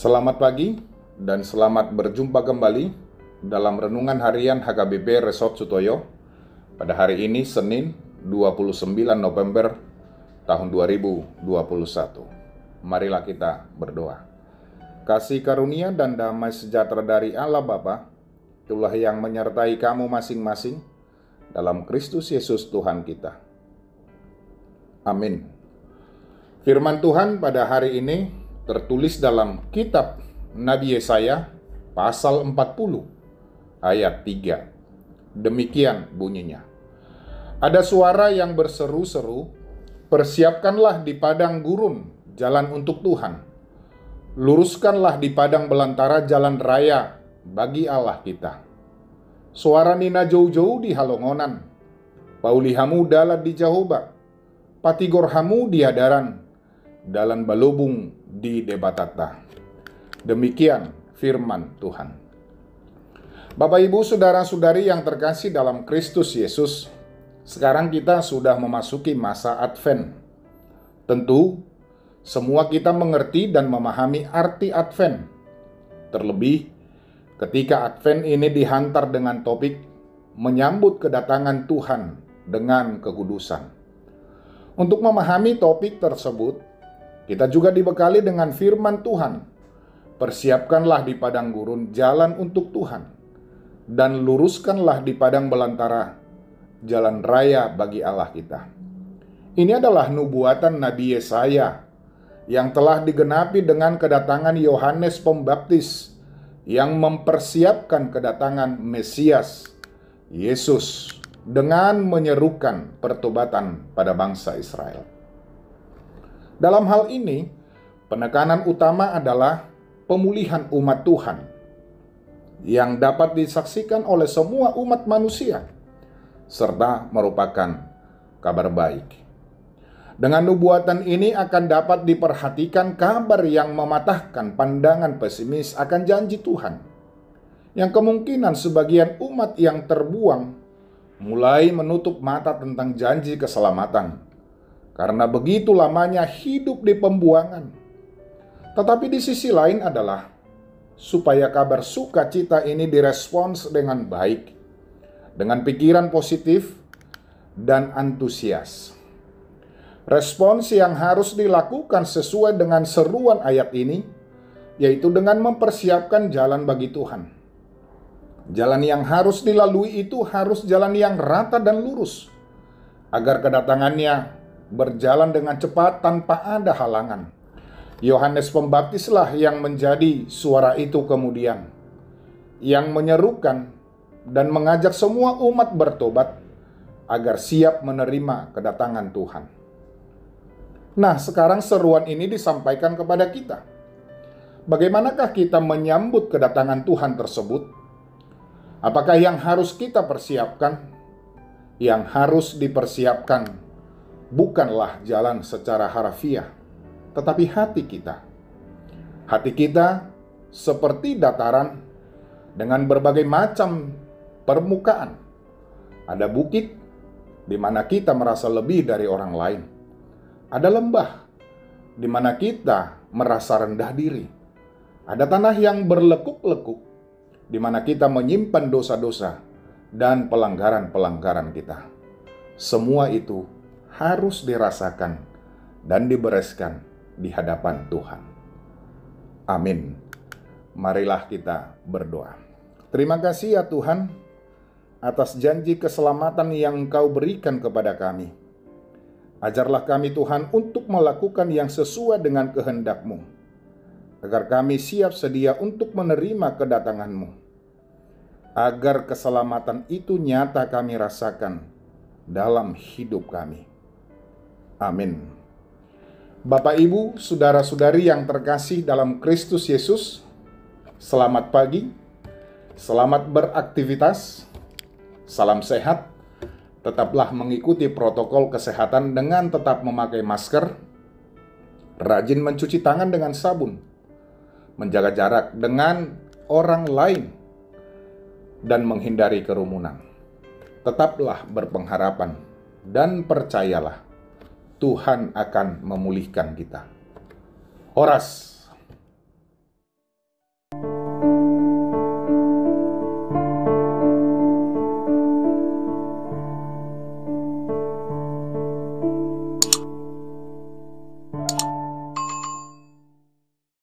Selamat pagi dan selamat berjumpa kembali dalam Renungan Harian HKBP Resort Sutoyo pada hari ini Senin 29 November tahun 2021. Marilah kita berdoa. Kasih karunia dan damai sejahtera dari Allah Bapa, itulah yang menyertai kamu masing-masing dalam Kristus Yesus Tuhan kita. Amin. Firman Tuhan pada hari ini tertulis dalam kitab Nabi Yesaya pasal 40 ayat 3. Demikian bunyinya. Ada suara yang berseru-seru, "Persiapkanlah di padang gurun jalan untuk Tuhan. Luruskanlah di padang belantara jalan raya bagi Allah kita." Suara nina jauh-jauh di halongonan, paulihamu dalat di Jahoba, patigorhamu di hadaran, dalan balubung di debatata. Demikian firman Tuhan. Bapak Ibu saudara-saudari yang terkasih dalam Kristus Yesus, sekarang kita sudah memasuki masa Advent. Tentu semua kita mengerti dan memahami arti Advent. Terlebih ketika Advent ini dihantar dengan topik menyambut kedatangan Tuhan dengan kekudusan. Untuk memahami topik tersebut, kita juga dibekali dengan firman Tuhan. Persiapkanlah di padang gurun jalan untuk Tuhan, dan luruskanlah di padang belantara jalan raya bagi Allah kita. Ini adalah nubuatan Nabi Yesaya yang telah digenapi dengan kedatangan Yohanes Pembaptis yang mempersiapkan kedatangan Mesias, Yesus, dengan menyerukan pertobatan pada bangsa Israel. Dalam hal ini, penekanan utama adalah pemulihan umat Tuhan yang dapat disaksikan oleh semua umat manusia, serta merupakan kabar baik. Dengan nubuatan ini akan dapat diperhatikan kabar yang mematahkan pandangan pesimis akan janji Tuhan, yang kemungkinan sebagian umat yang terbuang mulai menutup mata tentang janji keselamatan, karena begitu lamanya hidup di pembuangan. Tetapi di sisi lain adalah supaya kabar sukacita ini direspons dengan baik, dengan pikiran positif dan antusias. Respons yang harus dilakukan sesuai dengan seruan ayat ini, yaitu dengan mempersiapkan jalan bagi Tuhan. Jalan yang harus dilalui itu harus jalan yang rata dan lurus, agar kedatangannya berjalan dengan cepat tanpa ada halangan. Yohanes Pembaptislah yang menjadi suara itu kemudian, yang menyerukan dan mengajak semua umat bertobat agar siap menerima kedatangan Tuhan. Nah, sekarang seruan ini disampaikan kepada kita. Bagaimanakah kita menyambut kedatangan Tuhan tersebut? Apakah yang harus kita persiapkan? Yang harus dipersiapkan bukanlah jalan secara harfiah, tetapi hati kita. Hati kita seperti dataran dengan berbagai macam permukaan. Ada bukit di mana kita merasa lebih dari orang lain. Ada lembah di mana kita merasa rendah diri. Ada tanah yang berlekuk-lekuk di mana kita menyimpan dosa-dosa dan pelanggaran-pelanggaran kita. Semua itu harus dirasakan dan dibereskan di hadapan Tuhan. Amin. Marilah kita berdoa. Terima kasih ya Tuhan atas janji keselamatan yang Engkau berikan kepada kami. Ajarlah kami Tuhan untuk melakukan yang sesuai dengan kehendak-Mu, agar kami siap sedia untuk menerima kedatangan-Mu, agar keselamatan itu nyata kami rasakan dalam hidup kami. Amin. Bapak, Ibu, saudara-saudari yang terkasih dalam Kristus Yesus, selamat pagi, selamat beraktivitas, salam sehat, tetaplah mengikuti protokol kesehatan dengan tetap memakai masker, rajin mencuci tangan dengan sabun, menjaga jarak dengan orang lain, dan menghindari kerumunan. Tetaplah berpengharapan dan percayalah Tuhan akan memulihkan kita. Horas.